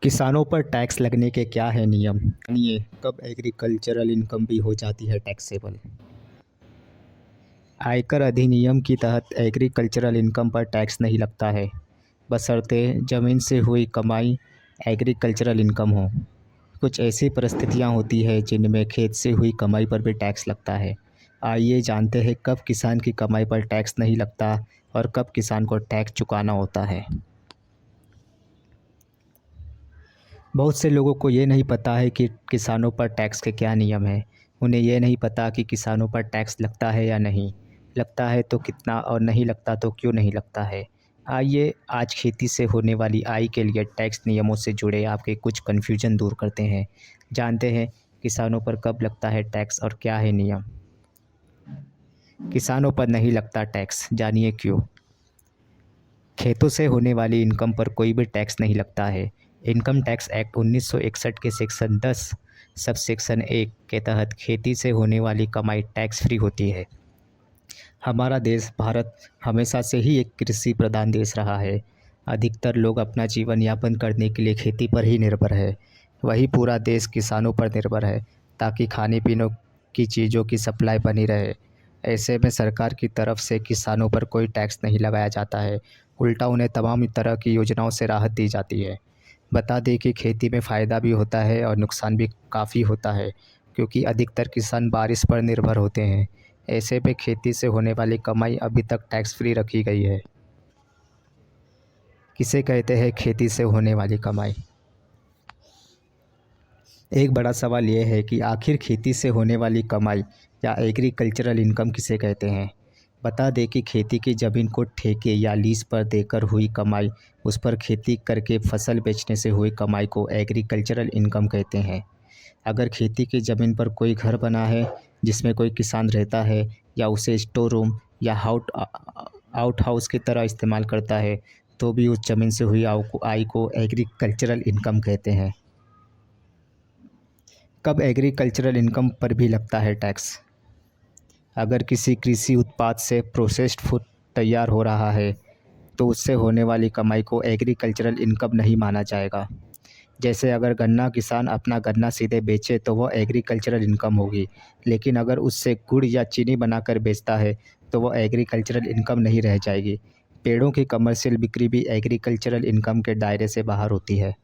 किसानों पर टैक्स लगने के क्या है नियम? जानिए कब एग्रीकल्चरल इनकम भी हो जाती है टैक्सेबल। आयकर अधिनियम के तहत एग्रीकल्चरल इनकम पर टैक्स नहीं लगता है, बशर्ते ज़मीन से हुई कमाई एग्रीकल्चरल इनकम हो। कुछ ऐसी परिस्थितियां होती है जिनमें खेत से हुई कमाई पर भी टैक्स लगता है। आइए जानते हैं कब किसान की कमाई पर टैक्स नहीं लगता और कब किसान को टैक्स चुकाना होता है। बहुत से लोगों को ये नहीं पता है कि किसानों पर टैक्स के क्या नियम हैं। उन्हें ये नहीं पता कि किसानों पर टैक्स लगता है या नहीं, लगता है तो कितना और नहीं लगता तो क्यों नहीं लगता है। आइए आज खेती से होने वाली आय के लिए टैक्स नियमों से जुड़े आपके कुछ कन्फ्यूजन दूर करते हैं। जानते हैं किसानों पर कब लगता है टैक्स और क्या है नियम। किसानों पर नहीं लगता टैक्स, जानिए क्यों। खेतों से होने वाली इनकम पर कोई भी टैक्स नहीं लगता है। इनकम टैक्स एक्ट 1961 के सेक्शन 10 सब सेक्शन 1 के तहत खेती से होने वाली कमाई टैक्स फ्री होती है। हमारा देश भारत हमेशा से ही एक कृषि प्रधान देश रहा है। अधिकतर लोग अपना जीवन यापन करने के लिए खेती पर ही निर्भर है। वही पूरा देश किसानों पर निर्भर है ताकि खाने पीने की चीज़ों की सप्लाई बनी रहे। ऐसे में सरकार की तरफ से किसानों पर कोई टैक्स नहीं लगाया जाता है, उल्टा उन्हें तमाम तरह की योजनाओं से राहत दी जाती है। बता दें कि खेती में फ़ायदा भी होता है और नुकसान भी काफ़ी होता है, क्योंकि अधिकतर किसान बारिश पर निर्भर होते हैं। ऐसे में खेती से होने वाली कमाई अभी तक टैक्स फ्री रखी गई है। किसे कहते हैं खेती से होने वाली कमाई? एक बड़ा सवाल यह है कि आखिर खेती से होने वाली कमाई या एग्रीकल्चरल इनकम किसे कहते हैं। बता दें कि खेती की ज़मीन को ठेके या लीज पर देकर हुई कमाई, उस पर खेती करके फसल बेचने से हुई कमाई को एग्रीकल्चरल इनकम कहते हैं। अगर खेती की ज़मीन पर कोई घर बना है जिसमें कोई किसान रहता है या उसे स्टोर रूम या आउट हाउस की तरह इस्तेमाल करता है, तो भी उस ज़मीन से हुई आय को एग्रीकल्चरल इनकम कहते हैं। कब एग्रीकल्चरल इनकम पर भी लगता है टैक्स? अगर किसी कृषि उत्पाद से प्रोसेस्ड फूड तैयार हो रहा है तो उससे होने वाली कमाई को एग्रीकल्चरल इनकम नहीं माना जाएगा। जैसे अगर गन्ना किसान अपना गन्ना सीधे बेचे तो वह एग्रीकल्चरल इनकम होगी, लेकिन अगर उससे गुड़ या चीनी बनाकर बेचता है तो वह एग्रीकल्चरल इनकम नहीं रह जाएगी। पेड़ों की कमर्शियल बिक्री भी एग्रीकल्चरल इनकम के दायरे से बाहर होती है।